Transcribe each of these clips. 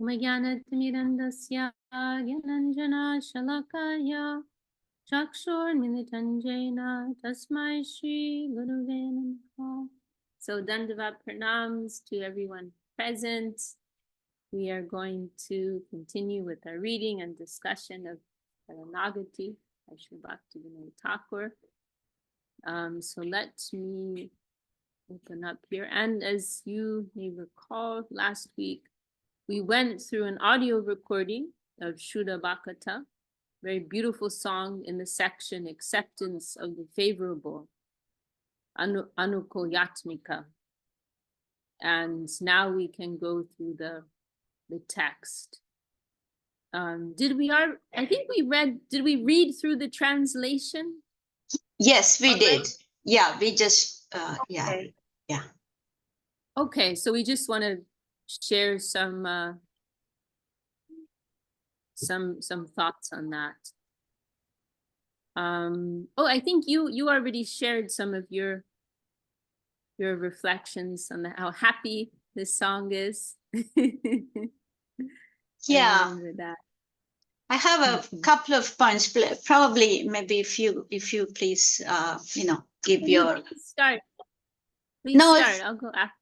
Magyanatimirandasya Gyananjana Shalakaya Chakshurmilitanjena Tasmai Shri Guruve Namaha. So Dandavat pranams to everyone present. We are going to continue with our reading and discussion of Śaraṇāgati by Srila Bhaktivinod Thakur. So let me open up here. And as you may recall, last week we went through an audio recording of Suddha-bhakata, very beautiful song in the section Acceptance of the Favorable, Anukoyatmika. And now we can go through the text. Did we read through the translation? Yes, we did. Yeah, we just, Okay. yeah. Okay, so we just want to share some thoughts on that. I think you already shared some of your reflections on how happy this song is. Yeah, I remember that. I have a couple of points. Probably, maybe if you please, give your. Start. Please No, start. I'll go after.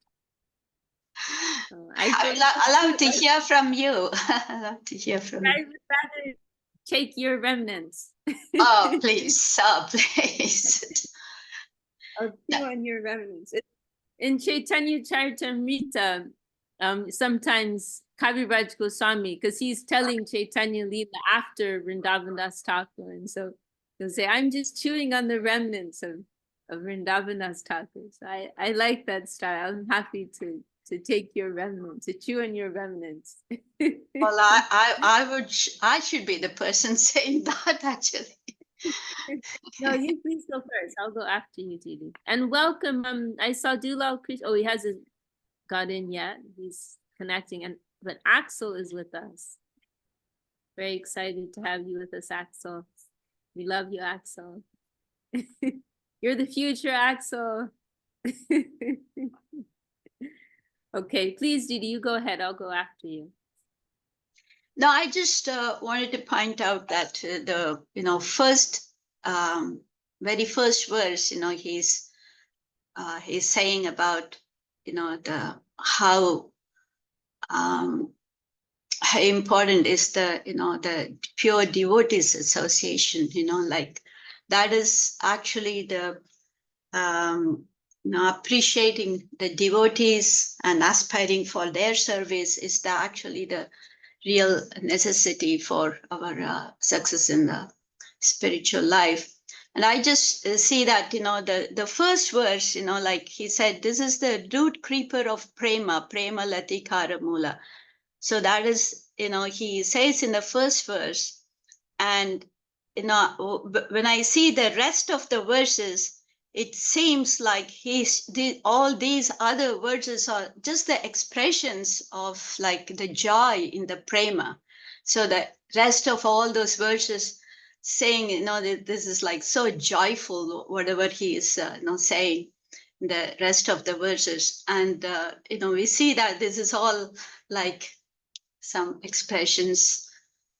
I would allow to hear from you. I love to hear from you. I would rather take your remnants. Oh, please. Oh, please. I'll chew on your remnants. In Chaitanya Charitamrita, sometimes Kaviraj Goswami, because he's telling Chaitanya Leela after Vrindavan Das Thakur, and so he'll say, I'm just chewing on the remnants of Vrindavan Das Thakur. So I like that style. I'm happy to take your remnants, to chew on your remnants. Well, I should be the person saying that, actually. No, you please go first. I'll go after you, Didi. And welcome. I saw Dulal Krishna. Oh, he hasn't got in yet. He's connecting, but Axel is with us. Very excited to have you with us, Axel. We love you, Axel. You're the future, Axel. Okay, please, Didi, you go ahead. I'll go after you. No, I just wanted to point out that the very first verse, he's saying about how important is the pure devotees association. Like that is actually the appreciating the devotees and aspiring for their service is actually the real necessity for our success in the spiritual life. And I just see that, the first verse, like he said, this is the root creeper of Prema-latikāra mūla. So that is, he says in the first verse, and, when I see the rest of the verses, it seems like all these other verses are just the expressions of like the joy in the prema. So the rest of all those verses saying, this is like so joyful, whatever he is saying, the rest of the verses. And, we see that this is all like some expressions,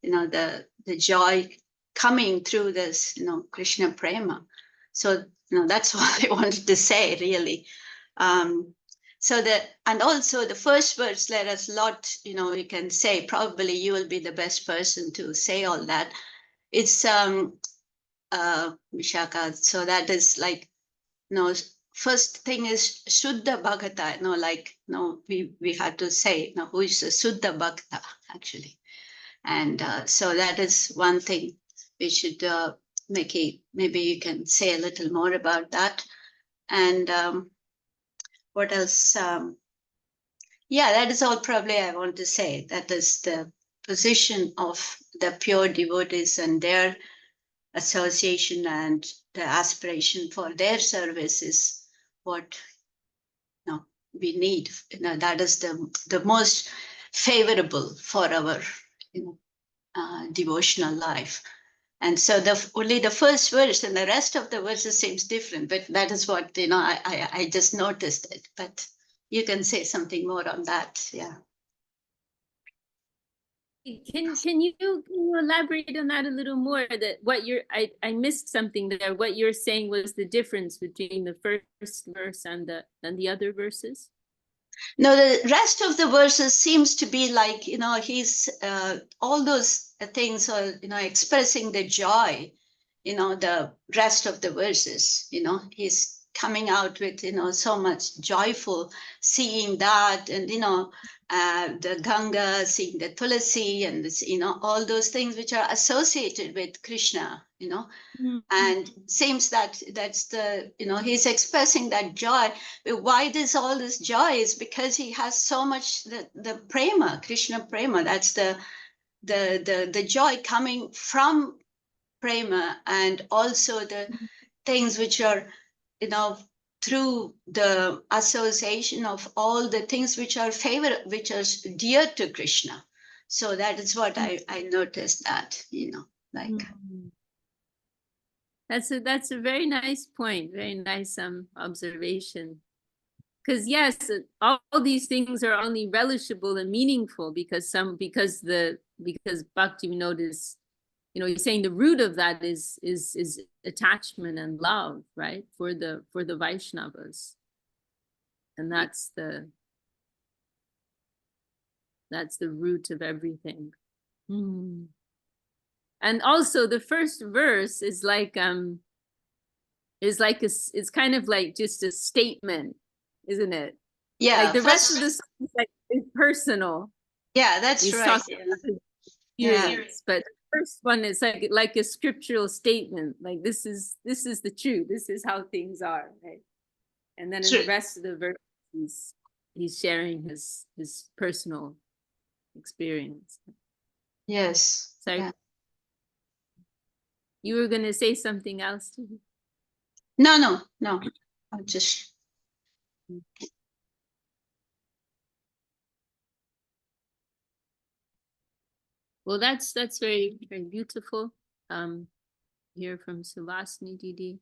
the joy coming through this, Krishna prema. So, that's what I wanted to say, really. And also the first verse, let us lot, we can say, probably you will be the best person to say all that. It's Vishaka. So that is like, first thing is Suddha-bhakata, we had to say, who is a Suddha-bhakata, actually. And so that is one thing we should maybe you can say a little more about that. And what else? That is all probably I want to say. That is the position of the pure devotees and their association and the aspiration for their service is what we need. That is the most favorable for our devotional life. And so only the first verse and the rest of the verses seems different, but that is what, I just noticed it. But you can say something more on that. Yeah. can you elaborate on that a little more? That what you're I missed something there. What you're saying was the difference between the first verse and the other verses. No, the rest of the verses seems to be like, he's all those things are, expressing the joy, the rest of the verses, he's coming out with, so much joyful seeing that, and, the Ganga, seeing the Tulasi, and this, all those things which are associated with Krishna, and seems that that's the, he's expressing that joy. Why this all this joy is because he has so much the prema, Krishna prema. That's the joy coming from prema, and also the things which are, through the association of all the things which are favorite, which are dear to Krishna. So that is what I noticed that, like. That's a very nice point. Very nice observation. Because yes, all these things are only relishable and meaningful because Bhaktivinod is, he's saying the root of that is attachment and love, right? For the Vaishnavas. And that's the root of everything. And also the first verse is like it's kind of like just a statement, isn't it? Yeah. Like the rest of the song is like it's personal. Yeah, that's He's right. Yeah. But the first one is like a scriptural statement. Like this is the truth. This is how things are, right? And then in the rest of the verse, he's sharing his personal experience. Yes. Sorry. Yeah. You were going to say something else to me? No. I'll just. Well, that's very, very beautiful. Here from Sulasni Didi.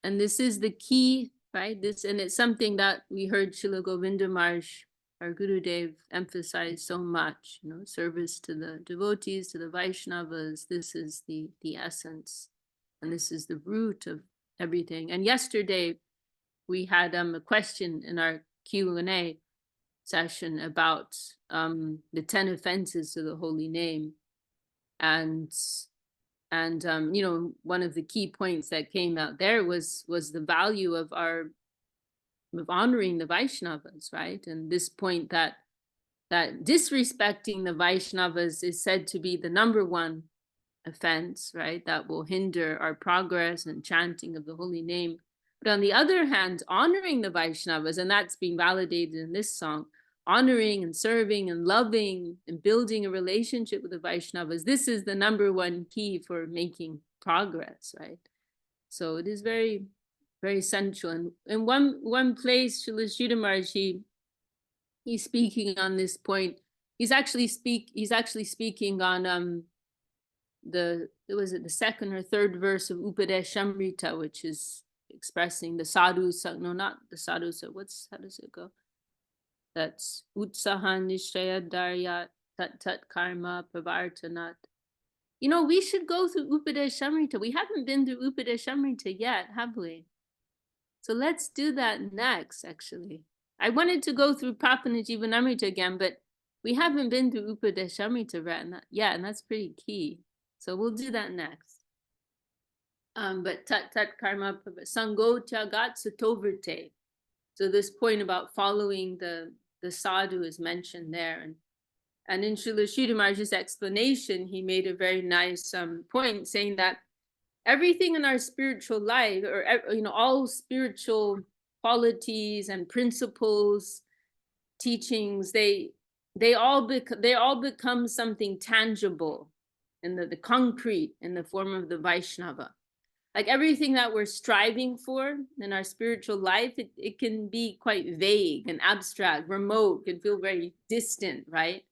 And this is the key, right? And it's something that we heard Srila Govinda Maharaj, our Gurudev, emphasize so much, service to the devotees, to the Vaishnavas. This is the essence, and this is the root of everything. And yesterday we had a question in our Q&A session about the 10 offenses to the holy name, and one of the key points that came out there was the value of honoring the Vaishnavas, right? And this point that disrespecting the Vaishnavas is said to be the number one offense, right? That will hinder our progress and chanting of the holy name. But on the other hand, honoring the Vaishnavas, and that's being validated in this song, honoring and serving and loving and building a relationship with the Vaishnavas, this is the number one key for making progress, right? So it is very, very essential. And in one place, Srila Sridhar Maharaj, he's speaking on this point. He's actually speaking on the second or third verse of Upadeshamrita, which is expressing the sadhu, no, not the sadhu, so how does it go? That's Utsahan Nishraya Daryat Tat Karma Pravartanat. We should go through Upadeshamrita. We haven't been through Upadeshamrita yet, have we? So let's do that next, actually. I wanted to go through Papanajivanamrita again, but we haven't been through Upadeshamrita yet, and that's pretty key. So we'll do that next. But Tat Karma Sango Tyagat Satoverte. So this point about following the sadhu is mentioned there. And in Srila Sridhar Maharaj's explanation, he made a very nice point saying that everything in our spiritual life, or all spiritual qualities and principles, teachings, they all become something tangible in the concrete in the form of the Vaishnava. Like everything that we're striving for in our spiritual life, it can be quite vague and abstract, remote, can feel very distant, right?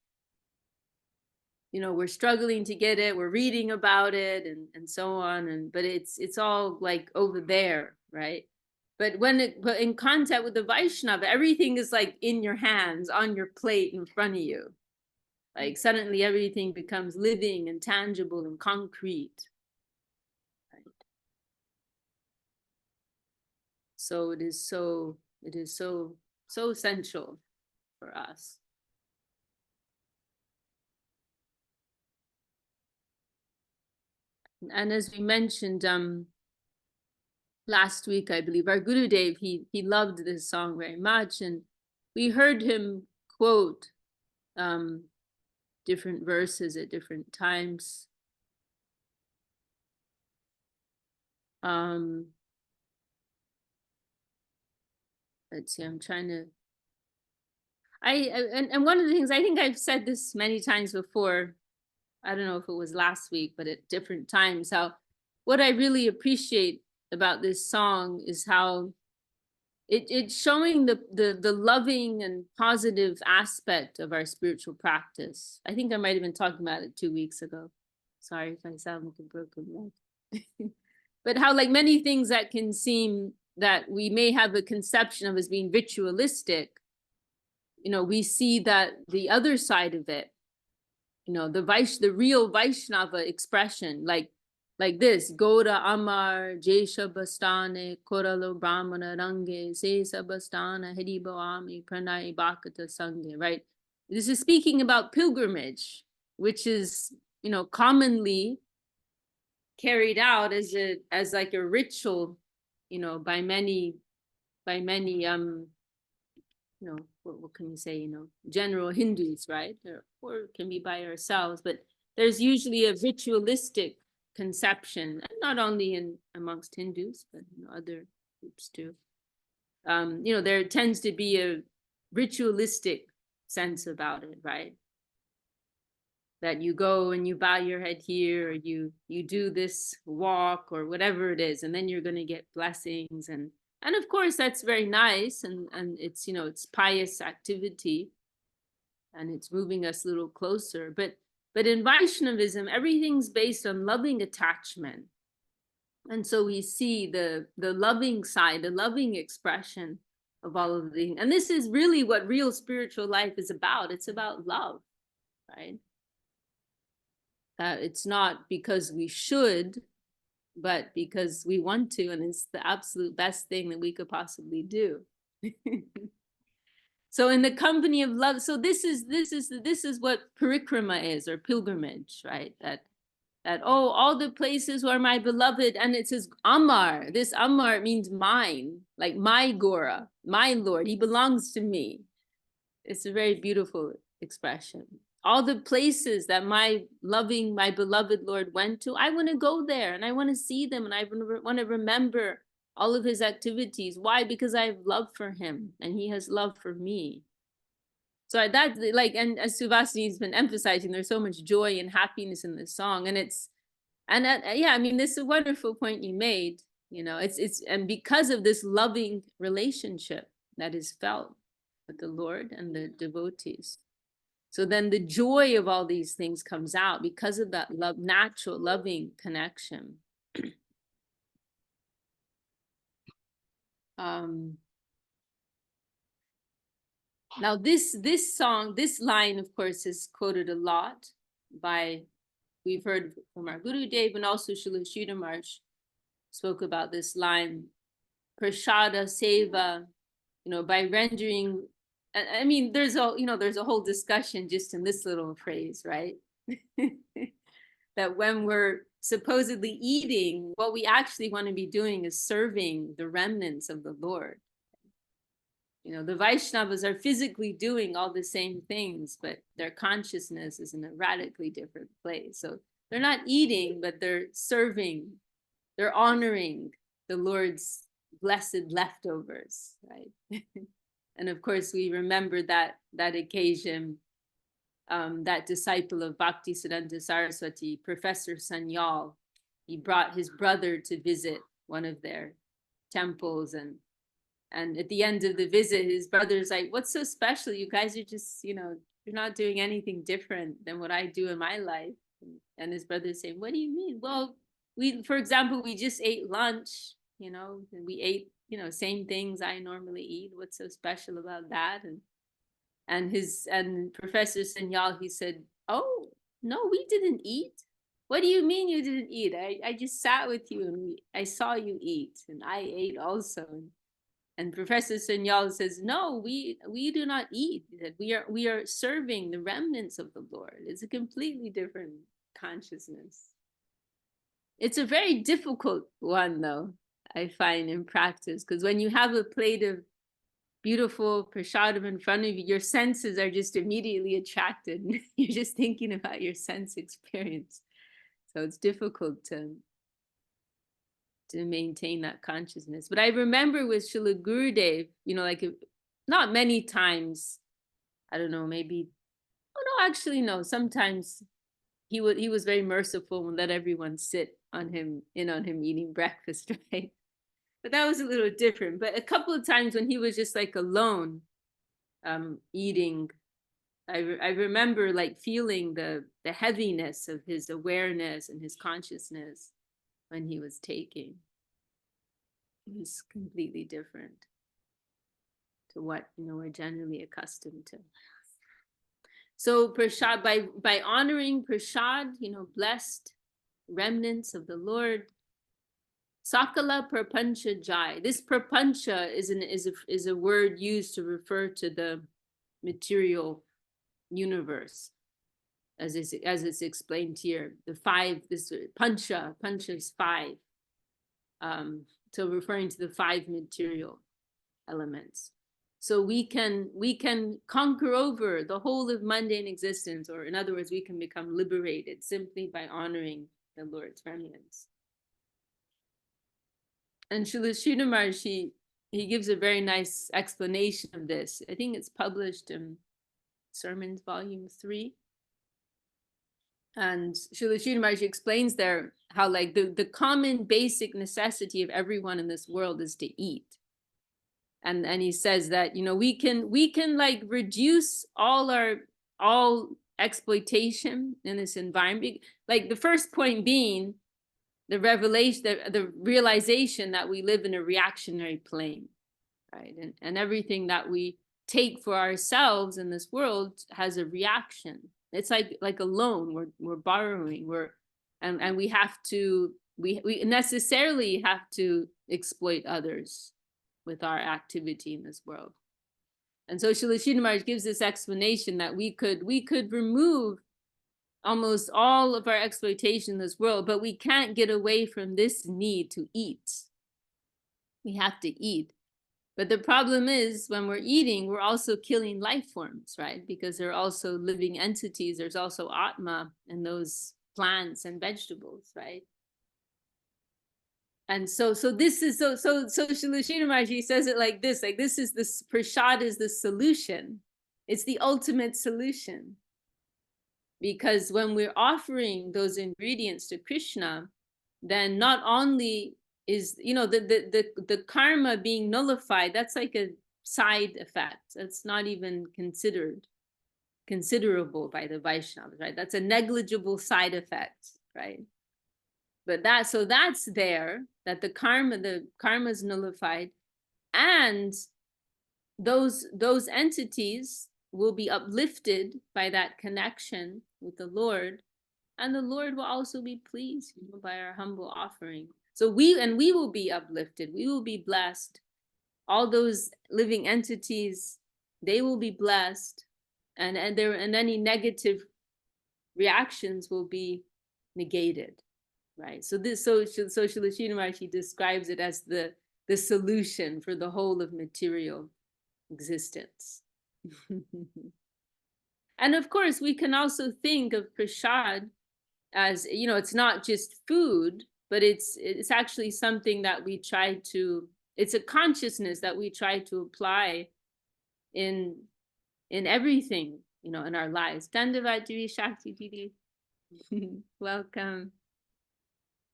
We're struggling to get it, we're reading about it and so on, but it's all like over there, right? But but in contact with the Vaishnava, everything is like in your hands, on your plate, in front of you. Like suddenly everything becomes living and tangible and concrete. Right? So it is so essential for us. And as we mentioned last week, I believe, our Gurudev, he loved this song very much, and we heard him quote different verses at different times. Let's see, I'm trying to. And one of the things, I think I've said this many times before, I don't know if it was last week, but at different times, how what I really appreciate about this song is how it's showing the loving and positive aspect of our spiritual practice. I think I might have been talking about it 2 weeks ago. Sorry if I sound like a broken leg. But how like many things that can seem that we may have a conception of as being ritualistic, you know, we see that the other side of it, you know, the real Vaishnava expression, like this, Goda Amar, Jesha Bastane, Koralo Brahmana Range, Sesa Bastana, Hediboami, Pranay Bhakata Sanghe, right? This is speaking about pilgrimage, which is, you know, commonly carried out as like a ritual, you know, by many, you know, what can you say, you know, general Hindus, right? Or it can be by ourselves, but there's usually a ritualistic conception, not only amongst Hindus, but you know, other groups too. You know, there tends to be a ritualistic sense about it, right? That you go and you bow your head here, or you do this walk or whatever it is, and then you're going to get blessings, and of course that's very nice, and it's, you know, it's pious activity, and it's moving us a little closer. But in Vaishnavism, everything's based on loving attachment, and so we see the loving side, the loving expression of all of the things. And this is really what real spiritual life is about. It's about love, right? It's not because we should, but because we want to, and it's the absolute best thing that we could possibly do. So in the company of love, so this is what parikrama is, or pilgrimage, right? That oh, all the places where my beloved, and it says Amar. This Amar means mine, like my Gora, my Lord. He belongs to me. It's a very beautiful expression. All the places that my beloved Lord went to, I want to go there, and I want to see them, and I want to remember all of his activities. Why? Because I have love for him, and he has love for me. So that, like, and as Suvasini's been emphasizing, there's so much joy and happiness in this song, and yeah, I mean, this is a wonderful point you made. You know, and because of this loving relationship that is felt with the Lord and the devotees. So then the joy of all these things comes out because of that love, natural loving connection. Now this song, this line, of course, is quoted a lot we've heard from our Gurudev, and also Srila Sridhar Maharaj spoke about this line, Prasada Seva, you know, by rendering. I mean, there's a whole discussion just in this little phrase, right? That when we're supposedly eating, what we actually want to be doing is serving the remnants of the Lord. You know, the Vaishnavas are physically doing all the same things, but their consciousness is in a radically different place. So they're not eating, but they're serving, they're honoring the Lord's blessed leftovers, right? And of course, we remember that occasion, that disciple of Bhaktisiddhanta Saraswati, Professor Sanyal, he brought his brother to visit one of their temples, and at the end of the visit, his brother's like, "What's so special? You guys are just, you know, you're not doing anything different than what I do in my life." And his brother's saying, "What do you mean?" "Well, for example, we just ate lunch, you know, and we ate, you know, same things I normally eat. What's so special about that?" And Professor Sanyal, he said, "Oh, no, we didn't eat. What do you mean you didn't eat? I just sat with you and I saw you eat, and I ate also." And Professor Sanyal says, "No, we do not eat. That we are serving the remnants of the Lord. It's a completely different consciousness." It's a very difficult one, though, I find, in practice, because when you have a plate of beautiful prasadam in front of you, your senses are just immediately attracted. You're just thinking about your sense experience. So it's difficult to maintain that consciousness. But I remember with Srila Gurudev, like not many times, I don't know, maybe, oh no, actually no, sometimes he was very merciful and let everyone sit on him eating breakfast, right? But that was a little different. But a couple of times when he was just like alone, eating, I remember like feeling the heaviness of his awareness and his consciousness when he was taking. It was completely different to what we're generally accustomed to. So prasad, by honoring prasad, blessed remnants of the Lord, sakala prapancha jai. This prapancha is a word used to refer to the material universe, as it's explained here. The five, this pancha is five. So referring to the five material elements. So we can conquer over the whole of mundane existence, or in other words, we can become liberated simply by honoring the Lord's remnants. And Srila Sridhar Maharaj, he gives a very nice explanation of this. I think it's published in Sermons, Volume 3. And Srila Sridhar Maharaj explains there how like the common basic necessity of everyone in this world is to eat. And he says that we can like reduce all exploitation in this environment. Like the first point being the revelation, the realization that we live in a reactionary plane, right? And everything that we take for ourselves in this world has a reaction. It's like a loan. We're borrowing. And we have to we necessarily have to exploit others with our activity in this world. And so Srila Sridhar Maharaj gives this explanation that we could remove almost all of our exploitation in this world, but we can't get away from this need to eat. We have to eat. But the problem is when we're eating, we're also killing life forms, right? Because they're also living entities. There's also Atma in those plants and vegetables, right? And so this is so Srila Sridhar Maharaj says it like this is this prasad is the solution. It's the ultimate solution. Because when we're offering those ingredients to Krishna, then not only is the karma being nullified, that's like a side effect. That's not even considerable by the Vaishnavas, right? That's a negligible side effect, right? But that's there, that the karma is nullified, and those entities will be uplifted by that connection with the Lord, and the Lord will also be pleased by our humble offering. So we will be uplifted, we will be blessed. All those living entities, they will be blessed, and any negative reactions will be negated. Right. So Srila Sridhar Maharaj describes it as the solution for the whole of material existence. And of course, we can also think of prasad as, it's not just food, but it's actually something that we try to, it's a consciousness that we try to apply in everything, in our lives. Dandavati Shakti Didi. Welcome.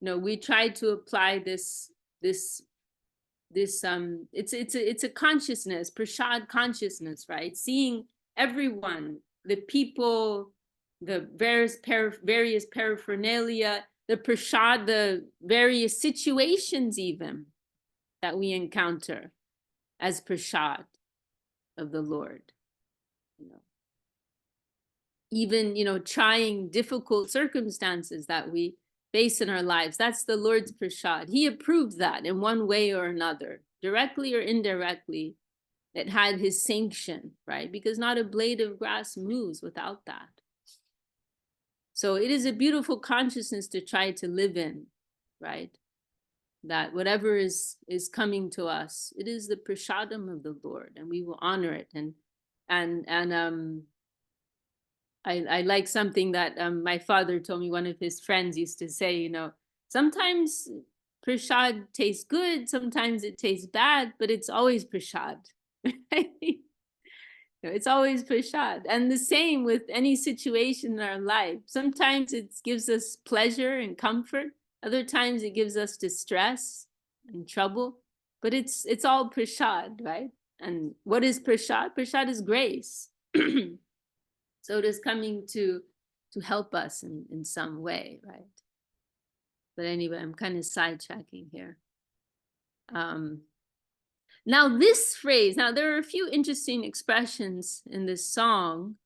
We try to apply this it's a consciousness, prasad consciousness, right? Seeing everyone, the people, the various paraphernalia, the prasad, the various situations even that we encounter as prasad of the Lord. you know, even, you know, trying difficult circumstances that we face in our lives. That's the Lord's prasad. He approved that in one way or another, directly or indirectly. It had his sanction, right? Because not a blade of grass moves without that. So it is a beautiful consciousness to try to live in, right? That whatever is coming to us, it is the prasadam of the Lord, and we will honor it. I like something that my father told me. One of his friends used to say, you know, sometimes prasad tastes good, sometimes it tastes bad, but it's always prasad. It's always prasad. And the same with any situation in our life. Sometimes it gives us pleasure and comfort. Other times it gives us distress and trouble. But it's all prasad, right? And what is prasad? Prasad is grace. So it is coming to help us in some way, right? But anyway, I'm kind of sidetracking here. Now this phrase, now there are a few interesting expressions in this song,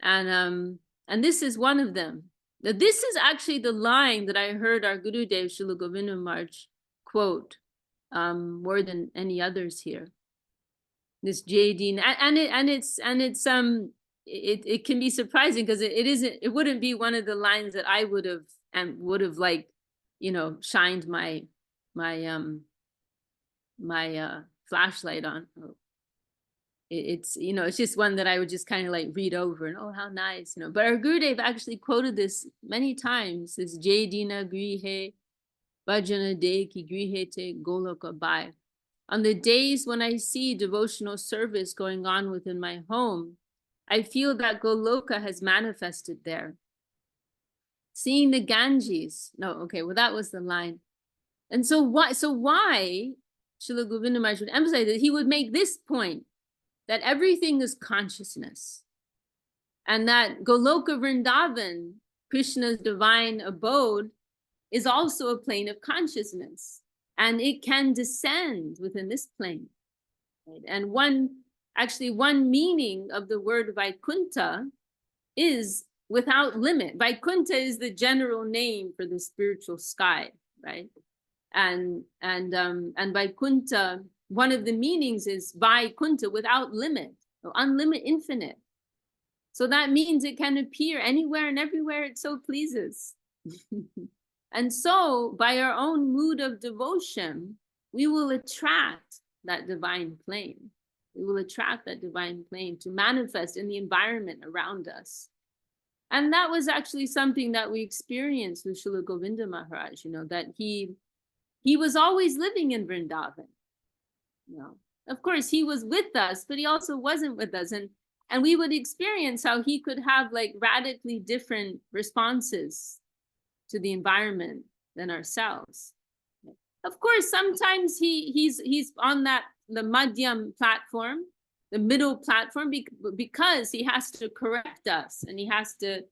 and this is one of them. Now, this is actually the line that I heard our Gurudev Srila Govinda Maharaj quote more than any others here. This JD, it can be surprising because it wouldn't be one of the lines that I would have like, you know, shined my flashlight on. It's, you know, it's just one that I would just kind of like read over and, oh, how nice, you know. But our Gurudev actually quoted this many times, this Jedina Grihe Bhajana De Ki Grihe Te Goloka Bai. On the days when I see devotional service going on within my home, I feel that Goloka has manifested there. Seeing the Ganges. No, okay, well, that was the line. And so why Srila Govinda Maharaj would emphasize that he would make this point, that everything is consciousness. And that Goloka Vrindavan, Krishna's divine abode, is also a plane of consciousness. And it can descend within this plane. Right? And one meaning of the word Vaikuntha is without limit. Vaikuntha is the general name for the spiritual sky, right? And Vaikuntha, one of the meanings is Vaikuntha, without limit, unlimited, infinite. So that means it can appear anywhere and everywhere it so pleases. And so by our own mood of devotion, we will attract that divine plane. We will attract that divine plane to manifest in the environment around us. And that was actually something that we experienced with Srila Govinda Maharaj, you know, that he was always living in Vrindavan. You know, of course, he was with us, but he also wasn't with us. And we would experience how he could have like radically different responses to the environment than ourselves. Of course, sometimes he's on the Madhyam platform, the middle platform, because he has to correct us and he has to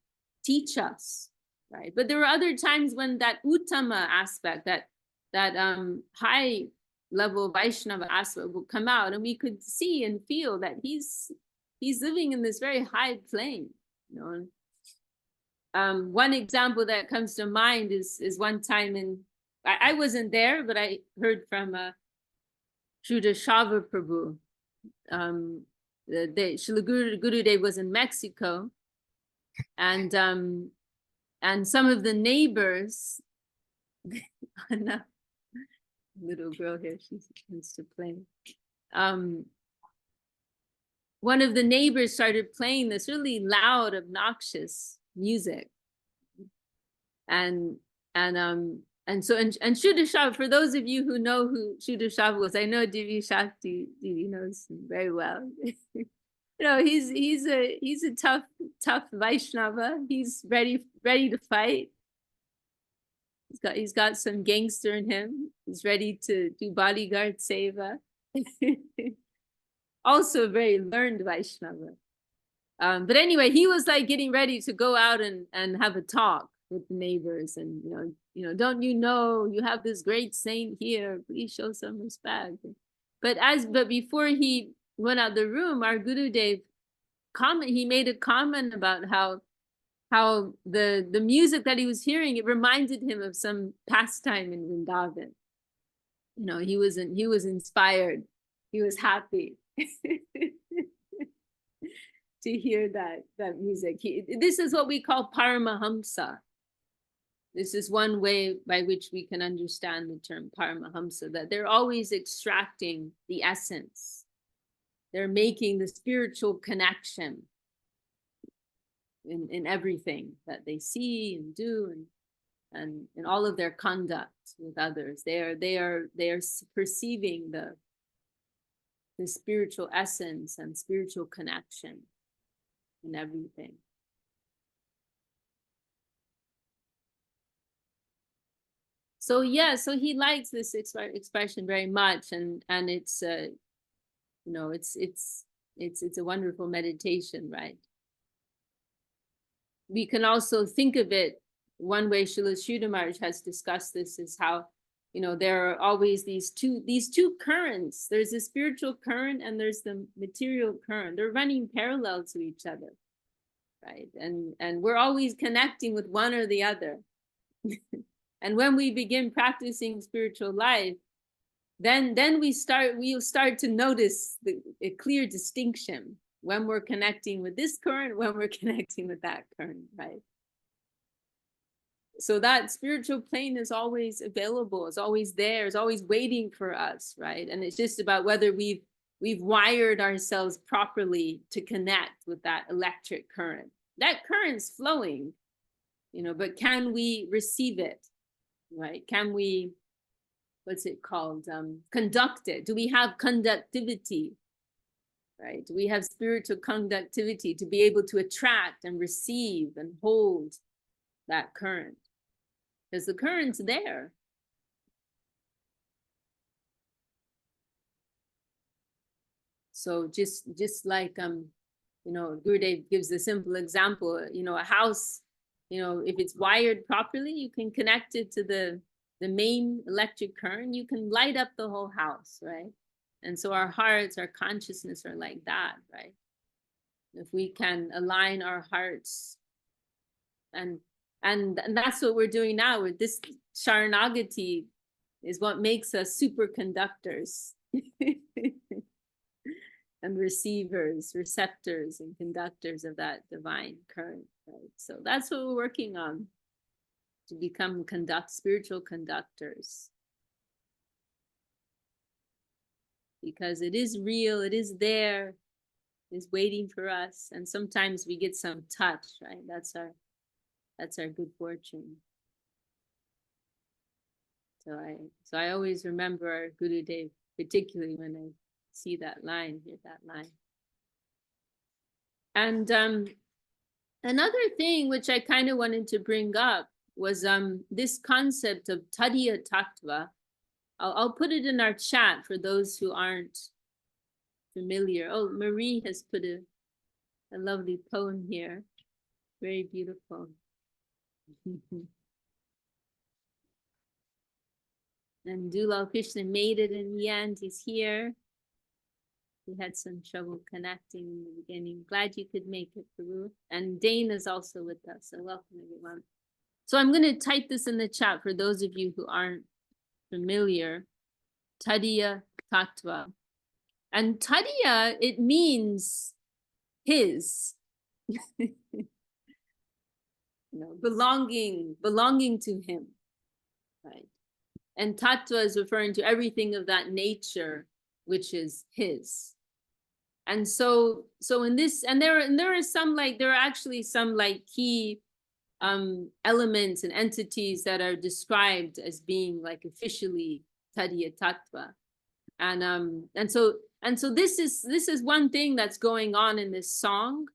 teach us, right? But there were other times when that Uttama aspect, that high level Vaishnava aspect will come out, and we could see and feel that he's living in this very high plane, you know. One example that comes to mind is one time I wasn't there, but I heard from Suddha-bhakata Prabhu. Srila Gurudev was in Mexico, and some of the neighbors, no, little girl here, she wants to play. One of the neighbors started playing this really loud, obnoxious music, and Suddha-bhakata, for those of you who know who Suddha-bhakata was, I know Divya Shakti knows him very well. You know, he's a tough Vaishnava. He's ready to fight. He's got some gangster in him. He's ready to do bodyguard seva. Also a very learned Vaishnava. But anyway, he was like getting ready to go out and have a talk with the neighbors, and you know, don't you know you have this great saint here? Please show some respect. But before he went out the room, our Gurudev comment. He made a comment about how the music that he was hearing, it reminded him of some pastime in Vrindavan. You know, he was inspired. He was happy to hear that music. This is what we call Paramahamsa. This is one way by which we can understand the term Paramahamsa, that they're always extracting the essence. They're making the spiritual connection in everything that they see and do, and in all of their conduct with others. They are perceiving the spiritual essence and spiritual connection in everything. So yeah, so he likes this expression very much, and it's you know, it's a wonderful meditation, right? We can also think of it one way. Srila Sridhar Maharaj has discussed this, is how, you know, there are always these two currents. There's the spiritual current and there's the material current. They're running parallel to each other, right? And we're always connecting with one or the other. And when we begin practicing spiritual life, then we'll start to notice a clear distinction when we're connecting with this current, when we're connecting with that current, right? So that spiritual plane is always available, is always there, is always waiting for us, right? And it's just about whether we've wired ourselves properly to connect with that electric current. That current's flowing, you know, but can we receive it, right? Can we, what's it called? Conduct it. Do we have conductivity? Right? Do we have spiritual conductivity to be able to attract and receive and hold that current? Because the current's there. So just like you know, Gurudev gives a simple example. You know, a house, you know, if it's wired properly, you can connect it to the main electric current. You can light up the whole house, right? And so our hearts, our consciousness are like that, right? If we can align our hearts, and that's what we're doing now with this Śaraṇāgati, is what makes us superconductors and receivers, receptors, and conductors of that divine current, right? So that's what we're working on, to become spiritual conductors. Because it is real, it is there, it is waiting for us. And sometimes we get some touch, right? That's our good fortune. So I always remember our Gurudev, particularly when I see that line, hear that line. And another thing which I kind of wanted to bring up was this concept of Tadiya Tatwa. I'll put it in our chat for those who aren't familiar. Oh, Marie has put a lovely poem here. Very beautiful. And Dulal Krishna made it in the end. He's here. We had some trouble connecting in the beginning. Glad you could make it, Guru. And Dane is also with us. So welcome, everyone. So I'm going to type this in the chat for those of you who aren't familiar. Tadiya Tatwa. And Tadiya, it means his. You know, belonging to him, right? And Tatwa is referring to everything of that nature which is his. And so in this, and there are actually some like key elements and entities that are described as being like officially Tadiya Tatwa. And so this is one thing that's going on in this song,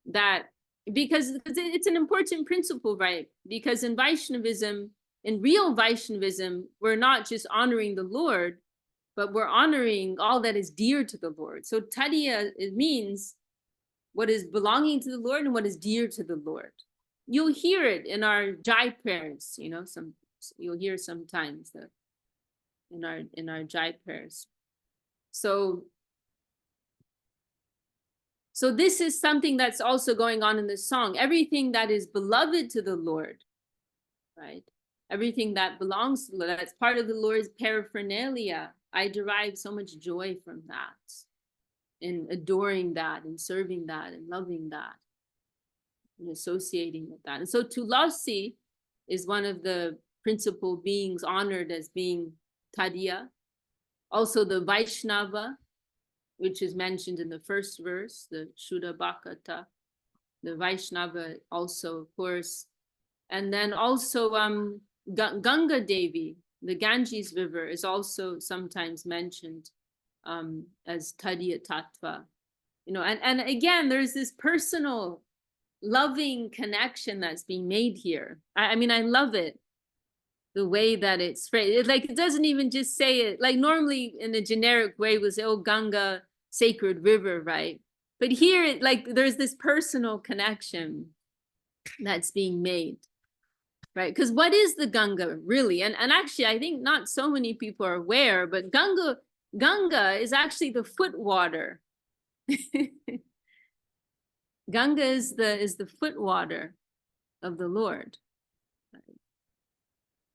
that because it's an important principle, right? Because in Vaishnavism, in real Vaishnavism, we're not just honoring the Lord, but we're honoring all that is dear to the Lord. So Tadiya, it means what is belonging to the Lord and what is dear to the Lord. You'll hear it in our Jai prayers, you know, you'll hear sometimes in our Jai prayers. So So this is something that's also going on in the song. Everything that is beloved to the Lord, right? Everything that belongs to the Lord, that's part of the Lord's paraphernalia. I derive so much joy from that, in adoring that, and serving that, and loving that, and associating with that. And so Tulasi is one of the principal beings honored as being Tadiya. Also the Vaishnava, which is mentioned in the first verse, the Suddha-bhakata, the Vaishnava also, of course. And then also Ganga Devi, the Ganges River, is also sometimes mentioned as Tadiya Tatwa. You know, and again, there's this personal, loving connection that's being made here. I mean, I love it. The way that it's phrased, like it doesn't even just say it, like normally in a generic way we'll say, oh, Ganga, sacred river, right? But here, it, like there's this personal connection that's being made, right? Because what is the Ganga really? And actually, I think not so many people are aware, but Ganga is actually the foot water. Ganga is the foot water of the Lord.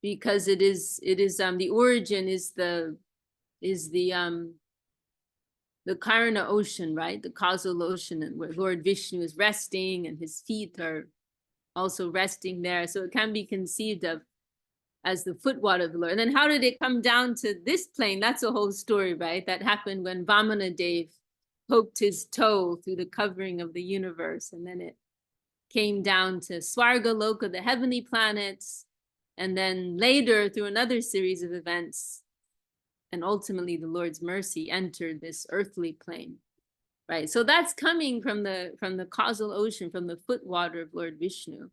Because it is the origin is the Karana ocean, right? The causal ocean, and where Lord Vishnu is resting and his feet are also resting there. So it can be conceived of as the footwater of the Lord. And then how did it come down to this plane? That's a whole story, right? That happened when Vamana Dev poked his toe through the covering of the universe. And then it came down to Swarga Loka, the heavenly planets. And then later, through another series of events, and ultimately the Lord's mercy entered this earthly plane, right? So that's coming from the causal ocean, from the footwater of Lord Vishnu.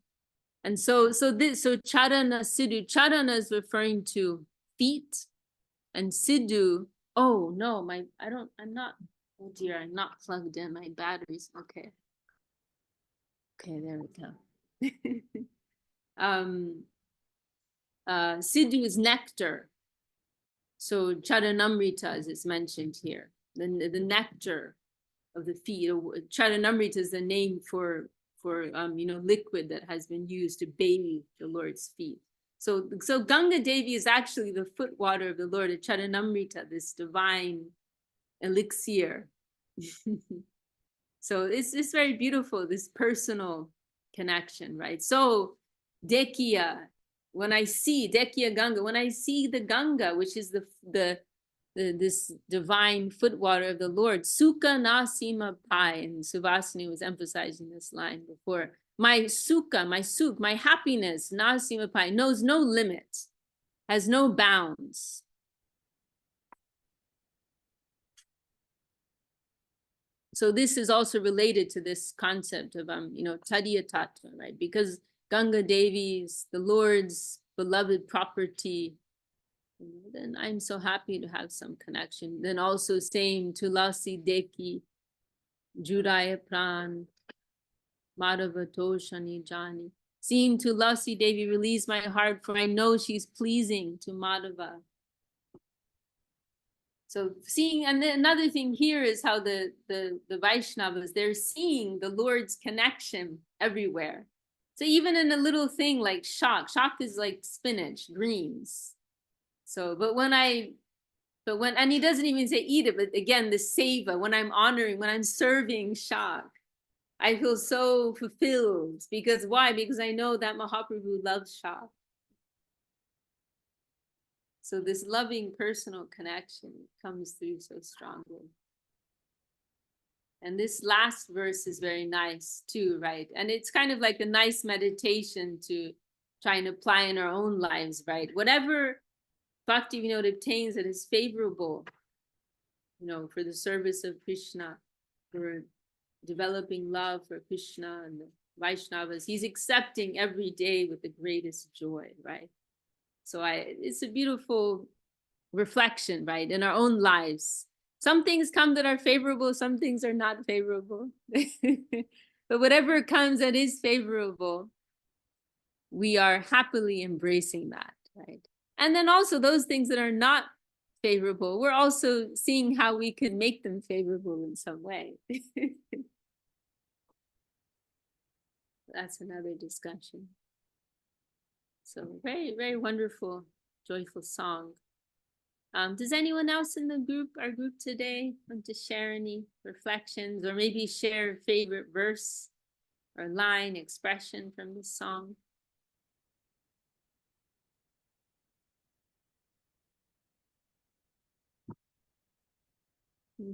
And so Charana Siddhu, Charana is referring to feet, and Siddhu, oh no, I'm not plugged in, my batteries, okay, there we go. Siddhu is nectar. So Charanamrita, as it's mentioned here, the nectar of the feet. Charanamrita is the name for liquid that has been used to bathe the Lord's feet. So Ganga Devi is actually the foot water of the Lord, Charanamrita, this divine elixir. So it's very beautiful, this personal connection, right? So Dekhiya, when I see Dekhiya Ganga, when I see the Ganga, which is this divine footwater of the Lord, Sukha Nasima Pai, and Suvasini was emphasizing this line before. My sukha, my happiness, Nasima Pai, knows no limit, has no bounds. So this is also related to this concept of Tadiya Tatva, right? Because Ganga Devi is the Lord's beloved property. Then I'm so happy to have some connection. Then also same Tulasi Deki, Judaya Pran, Madhavato Shani Jani. Seeing Tulasi Devi release my heart, for I know she's pleasing to Madhava. So seeing, and then another thing here is how the Vaishnavas, they're seeing the Lord's connection everywhere. So even in a little thing like shak is like spinach, greens. So, and he doesn't even say eat it, but again, the seva, when I'm honoring, when I'm serving shak, I feel so fulfilled. Because why? Because I know that Mahaprabhu loves shak. So this loving personal connection comes through so strongly. And this last verse is very nice too, right? And it's kind of like a nice meditation to try and apply in our own lives, right? Whatever Bhaktivinod obtains that is favorable, for the service of Krishna, for developing love for Krishna and the Vaishnavas, he's accepting every day with the greatest joy, right? So it's a beautiful reflection, right, in our own lives. Some things come that are favorable, some things are not favorable. But whatever comes that is favorable, we are happily embracing that, right? And then also those things that are not favorable, we're also seeing how we can make them favorable in some way. That's another discussion. So very, very wonderful, joyful song. Does anyone else in the group, our group today, want to share any reflections or maybe share a favorite verse or line, expression from the song?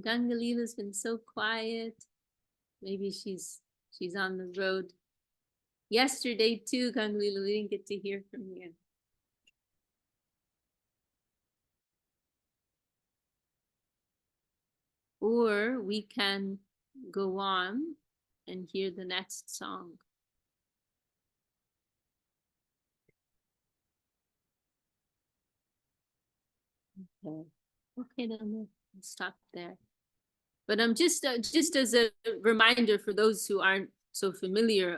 Ganga Leela's been so quiet. Maybe she's on the road. Yesterday too, Ganga Leela, we didn't get to hear from you. Or we can go on and hear the next song. Okay, then we'll stop there. But just as a reminder for those who aren't so familiar,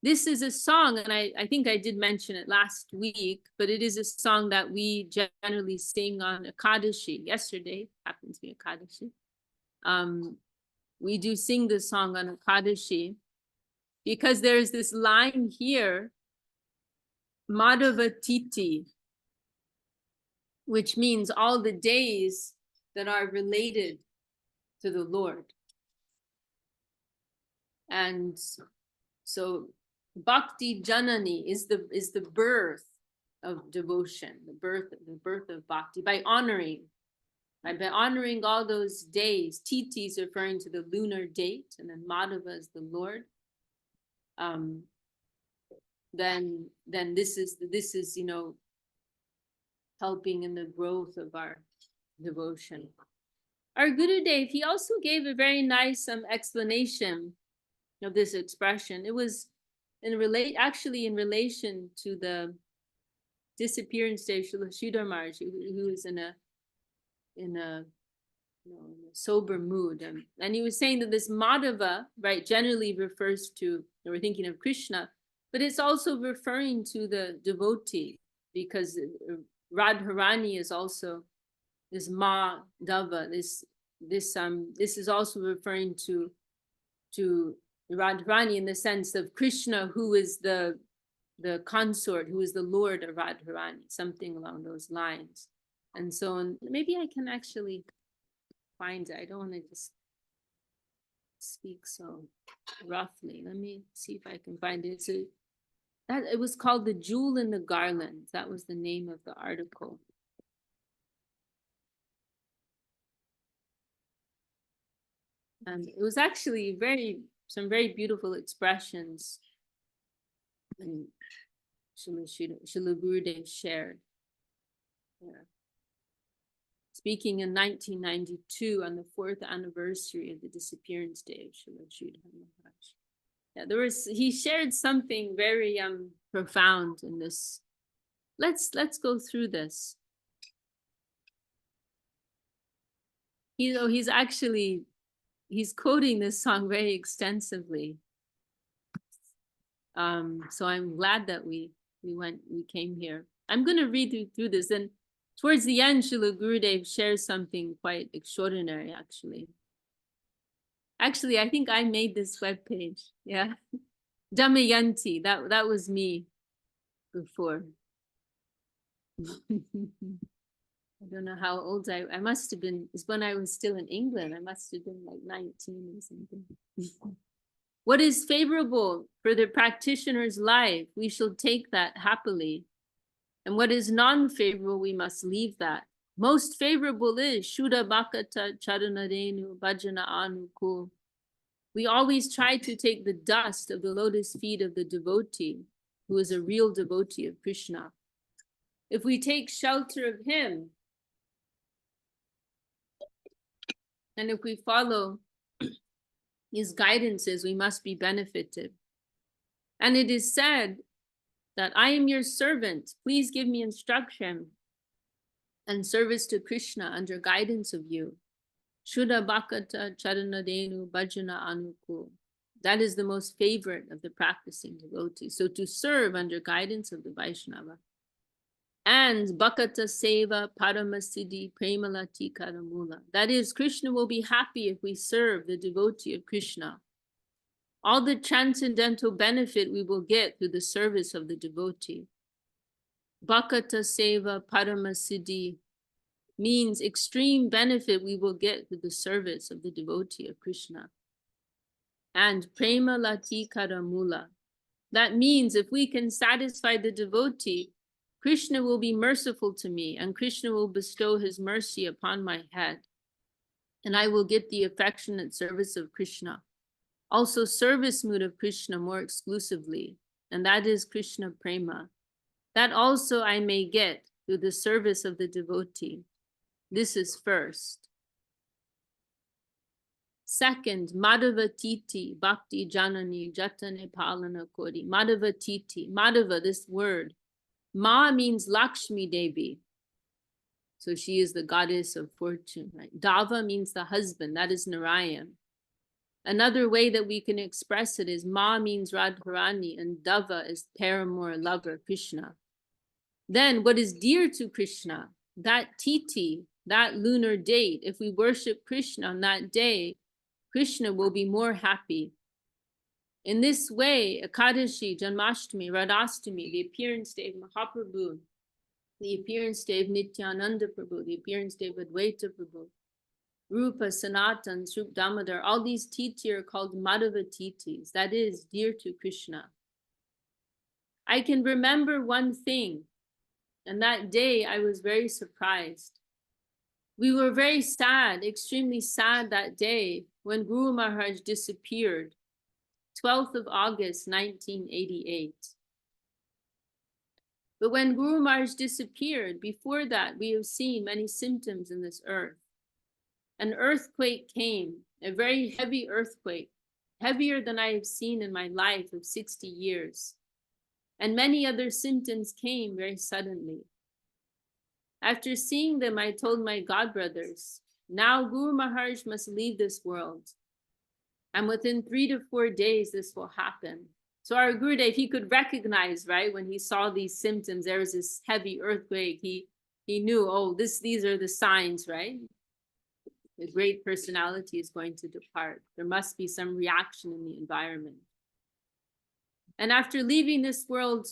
this is a song, and I think I did mention it last week, but it is a song that we generally sing on Ekadashi. Yesterday happened to be Ekadashi. We do sing this song on Ekadashi because there's this line here, Madhava Titi, which means all the days that are related to the Lord. And so Bhakti Janani is the birth of devotion, the birth of bhakti, by honoring all those days. Titi is referring to the lunar date, and then Madhava is the Lord. Then this is helping in the growth of our devotion. Our Gurudev, he also gave a very nice explanation of this expression. It was in relation to the disappearance day of Srila Sridhar Maharaj, who was in a sober mood, and he was saying that this Madhava, right, generally refers to, we're thinking of Krishna, but it's also referring to the devotee, because Radharani is also this Madhava. This is also referring to Radharani in the sense of Krishna, who is the consort, who is the Lord of Radharani, something along those lines. And so maybe I can actually find it. I don't want to just speak so roughly. Let me see if I can find it. It was called The Jewel in the Garland. That was the name of the article. And it was actually some very beautiful expressions and Srila Gurudev shared. Yeah. Speaking in 1992 on the 4th anniversary of the disappearance day of Srila Sridhar Maharaj. Yeah, he shared something very profound in this. Let's go through this. He's quoting this song very extensively. So I'm glad that we came here. I'm going to read through this, and towards the end, Srila Gurudev shares something quite extraordinary, actually. Actually, I think I made this webpage. Yeah. Damayanti, that was me before. I don't know how old I must have been. It's when I was still in England. I must have been like 19 or something. What is favorable for the practitioner's life, we shall take that happily. And what is non-favorable, we must leave that. Most favorable is Suddha-bhakata charanadenu bhajana anukul. We always try to take the dust of the lotus feet of the devotee, who is a real devotee of Krishna. If we take shelter of him, and if we follow his guidances, we must be benefited. And it is said that I am your servant. Please give me instruction and service to Krishna under guidance of you. Suddha-bhakata charanadenu bhajana anukul. That is the most favorite of the practicing devotees. So to serve under guidance of the Vaishnava. And bhakata seva paramasiddhi prema-latikāra mūla. That is, Krishna will be happy if we serve the devotee of Krishna. all the transcendental benefit we will get through the service of the devotee. Bhakata seva paramasiddhi means extreme benefit we will get through the service of the devotee of Krishna. And Prema-latikāra mūla. That means if we can satisfy the devotee, Krishna will be merciful to me, and Krishna will bestow his mercy upon my head. And I will get the affectionate service of Krishna. Also service mood of Krishna more exclusively, and that is Krishna Prema. That also I may get through the service of the devotee. This is first. Second, Madhava Titi, Bhakti Janani, Jatane Palana Kodi. Madhava Titi, Madhava, this word. Ma means Lakshmi Devi. So she is the goddess of fortune, right? Dava means the husband, that is Narayan. Another way that we can express it is Ma means Radharani and Dava is paramour, lover, Krishna. Then what is dear to Krishna, that Titi, that lunar date, if we worship Krishna on that day, Krishna will be more happy. In this way, Ekadashi, Janmashtami, Radhastami, the appearance day of Mahaprabhu, the appearance day of Nityananda Prabhu, the appearance day of Advaita Prabhu, Rupa, Sanatan, Srup Damodar, all these titi are called Madhava titis, that is, dear to Krishna. I can remember one thing, and that day I was very surprised. We were very sad, extremely sad that day when Guru Maharaj disappeared, 12th of August, 1988. But when Guru Maharaj disappeared, before that, we have seen many symptoms in this earth. An earthquake came, a very heavy earthquake, heavier than I have seen in my life of 60 years. And many other symptoms came very suddenly. After seeing them, I told my godbrothers, now Guru Maharaj must leave this world. And within 3 to 4 days, this will happen. So our Gurudev, he could recognize, right, when he saw these symptoms, there was this heavy earthquake, he knew, oh, these are the signs, right? The great personality is going to depart. There must be some reaction in the environment. And after leaving this world,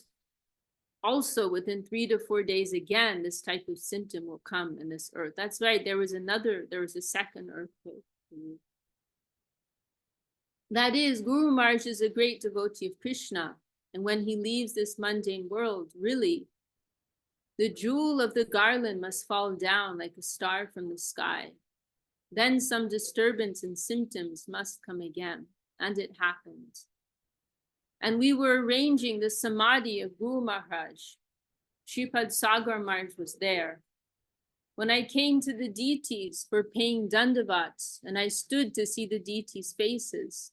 also within 3 to 4 days again, this type of symptom will come in this earth. That's right, there was a second earthquake. That is, Guru Maharaj is a great devotee of Krishna. And when he leaves this mundane world, really, the jewel of the garland must fall down like a star from the sky. Then some disturbance and symptoms must come again. And it happened. And we were arranging the samadhi of Guru Maharaj. Shripad Sagar Maharaj was there. When I came to the deities for paying dandavats, and I stood to see the deities' faces,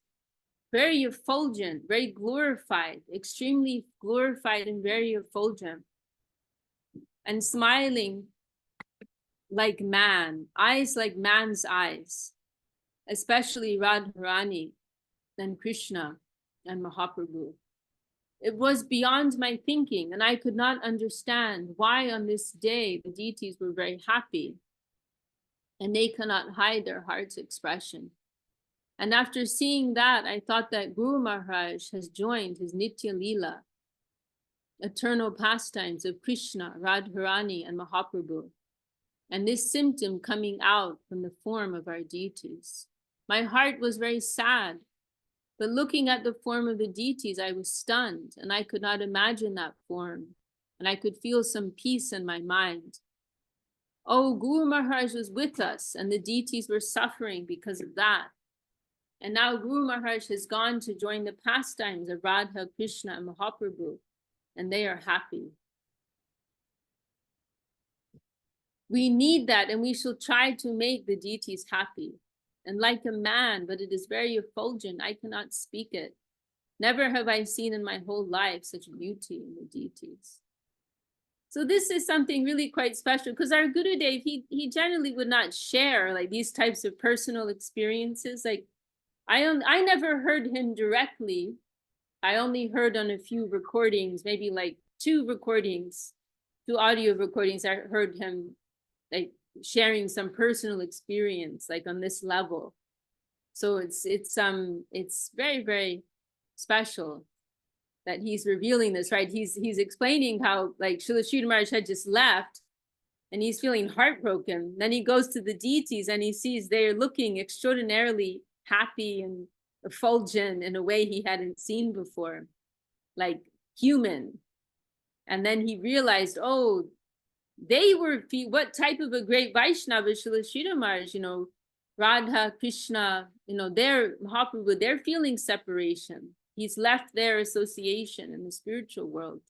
very effulgent, very glorified, extremely glorified and very effulgent, and smiling like man, eyes like man's eyes, especially Radharani, then Krishna and Mahaprabhu. It was beyond my thinking, and I could not understand why on this day the deities were very happy, and they cannot hide their heart's expression. And after seeing that, I thought that Guru Maharaj has joined his Nitya Leela, eternal pastimes of Krishna, Radharani, and Mahaprabhu, and this symptom coming out from the form of our deities. My heart was very sad, but looking at the form of the deities, I was stunned, and I could not imagine that form, and I could feel some peace in my mind. Oh, Guru Maharaj was with us, and the deities were suffering because of that. And now Guru Maharaj has gone to join the pastimes of Radha, Krishna, and Mahaprabhu, and they are happy. We need that, and we shall try to make the deities happy. And like a man, but it is very effulgent, I cannot speak it. Never have I seen in my whole life such beauty in the deities. So this is something really quite special, because our Gurudev, he generally would not share like these types of personal experiences. Like I never heard him directly. I only heard on a few recordings, maybe like 2 audio recordings. I heard him like sharing some personal experience, like on this level. So it's very, very special that he's revealing this, right? He's explaining how like Srila Maharaj had just left and he's feeling heartbroken. Then he goes to the deities and he sees they're looking extraordinarily happy and effulgent in a way he hadn't seen before, like human. And then he realized, oh, they were, what type of a great Vaishnava Srila Maharaj, you know, Radha, Krishna, you know, they're Mahaprabhu, they're feeling separation. He's left their association in the spiritual world.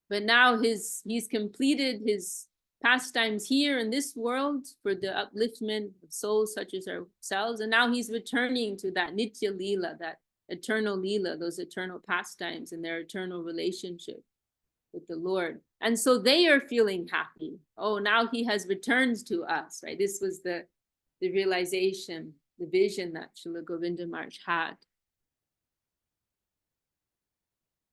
But now he's completed his pastimes here in this world for the upliftment of souls such as ourselves. And now he's returning to that Nitya Leela, that eternal Leela, those eternal pastimes and their eternal relationship with the Lord. And so they are feeling happy. Oh, now he has returned to us, right? This was the realization, the vision that Srila Govinda Maharaj had.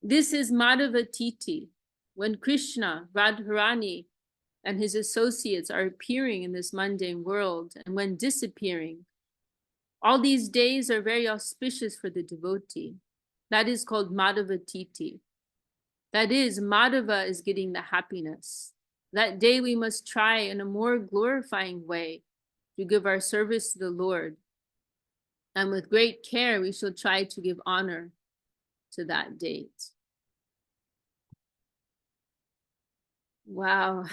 This is Madhava Titi, when Krishna, Radharani, and his associates are appearing in this mundane world, and when disappearing. All these days are very auspicious for the devotee. That is called Madhava Titi. That is, Madhava is getting the happiness. That day we must try in a more glorifying way to give our service to the Lord. And with great care, we shall try to give honor to that date. Wow,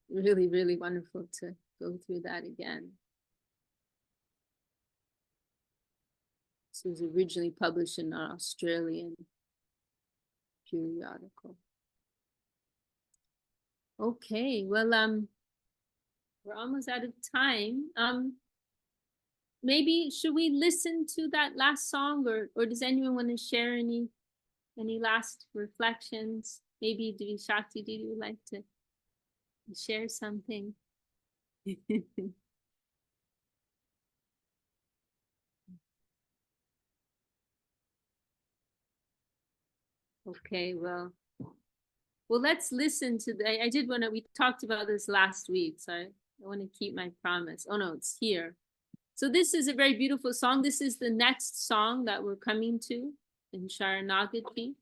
really, really wonderful to go through that again. This was originally published in an Australian periodical. Okay, well, we're almost out of time. Maybe should we listen to that last song, or does anyone want to share any last reflections? Maybe Devi Shakti, do you like to share something? Okay, well, let's listen to I did want to, we talked about this last week, so I want to keep my promise. Oh no, it's here. So this is a very beautiful song. This is the next song that we're coming to in Śaraṇāgati.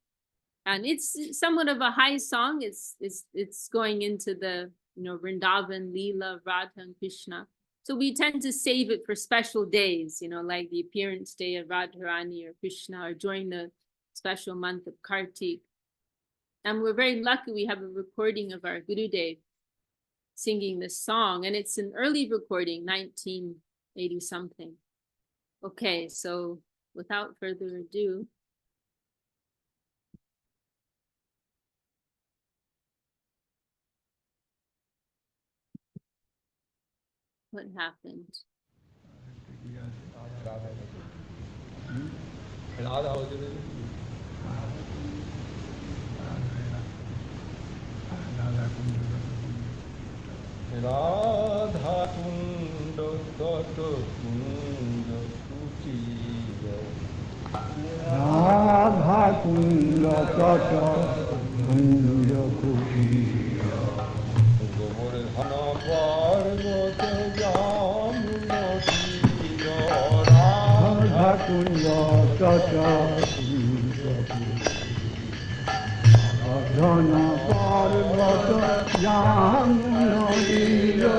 And it's somewhat of a high song. It's going into the, you know, Vrindavan, Leela, Radha and Krishna. So we tend to save it for special days, you know, like the appearance day of Radharani or Krishna, or during the special month of Kartik. And we're very lucky we have a recording of our Gurudev singing this song. And it's an early recording, 1980 something. Okay, so without further ado. What happened? Radha Kunda Tata Kunda Kuchira Radha Kunda Tata Kunda Kuchira Govardhana Parvata Jamuna Tira Radha Kunda Tata Kunda Kuchira Radha Parvata Jamuna Tira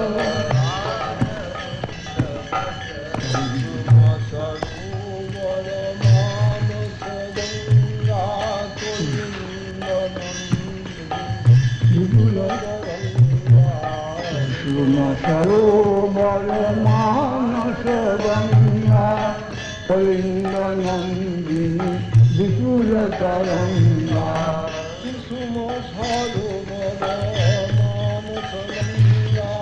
Sarovar Manasa Ganga Kalinga Nandini Vipula Taranga Suma Sarovar Manasa Ganga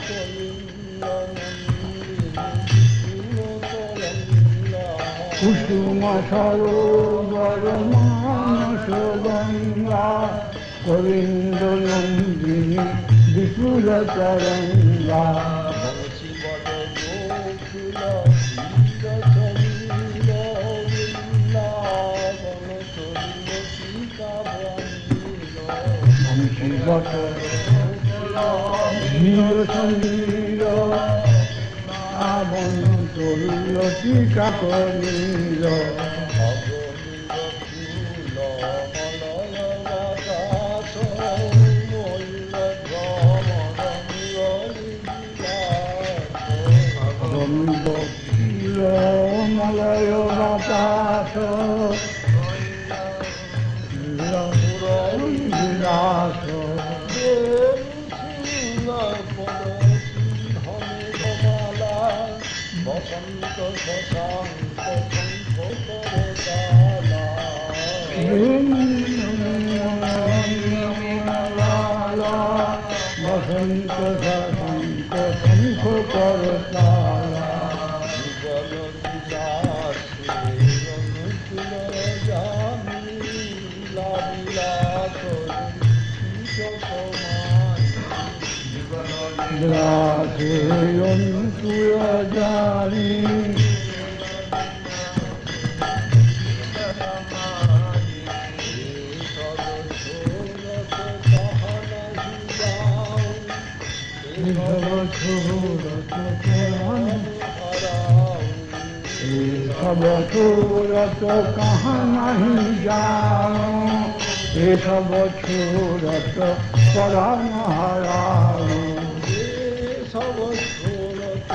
Kalinga Nandini Kusuma Sarovar Manasa Ganga Kalinga Nandini Vipula Taranga Jira Sandira Abon Tolya Tika Karira Malaya Vataso Viraso सब सूरत कहाँ नहीं जाऊं ये सब सूरत परा न हराऊं ये सब सूरत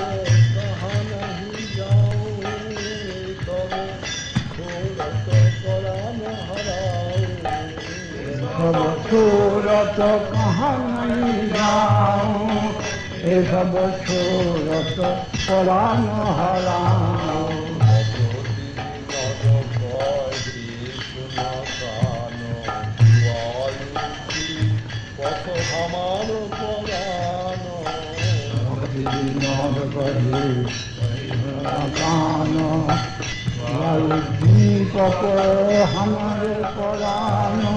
कहाँ नहीं जाऊं ये सब सूरत परा न हराऊं सब सूरत कहाँ नहीं जाऊं ये सब सूरत परा न हराऊं हमारे पुरानो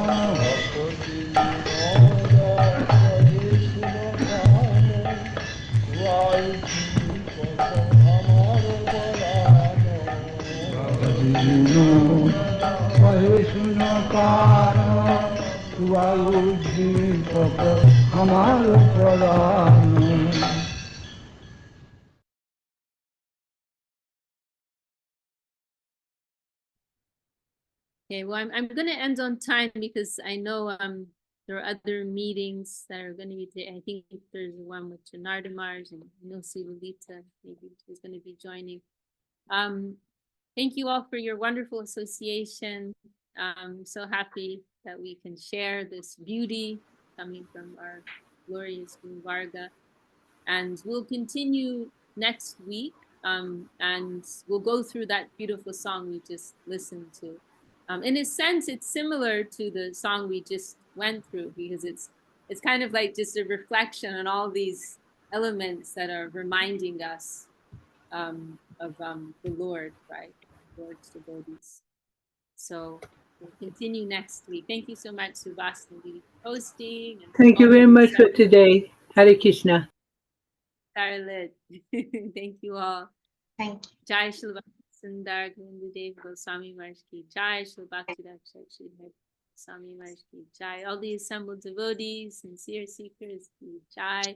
सुनो कानो हमारे पुरानो Okay, well, I'm going to end on time because I know there are other meetings that are going to be today. I think there's one with Janardamars and Lolita maybe is going to be joining. Thank you all for your wonderful association. I'm so happy that we can share this beauty coming from our glorious Guru Varga. And we'll continue next week and we'll go through that beautiful song we just listened to. In a sense, it's similar to the song we just went through because it's kind of like just a reflection on all these elements that are reminding us of the Lord, right? Lord's devotees. So we'll continue next week. Thank you so much, Subhasini, for hosting. And thank you very much for today. Hare Krishna. Scarlett. Thank you all. Thank you. Jai Srila Sundar Govindadev Goswami Maharaj ki Jai, Srila Bhaktivinod Thakur Swami Maharaj ki Jai, all the assembled devotees, sincere seekers ki Jai,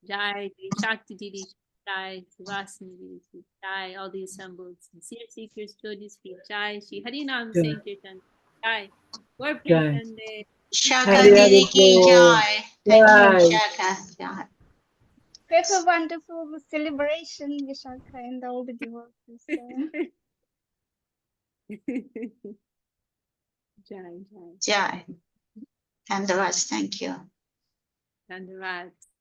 Jai, Shakti Didi Jai, Suvasini Didi ki Jai, all the assembled sincere seekers, devotees ki Jai, Shri Harinam Sankirtan Jai, Gaur Premanande. Shaka Didi ki Jai. Thank you, Shaka. Jai. Have a wonderful celebration, Vishakha, and all the devotees. Jai, Jai. Jai. Dandavats, thank you. Dandavats.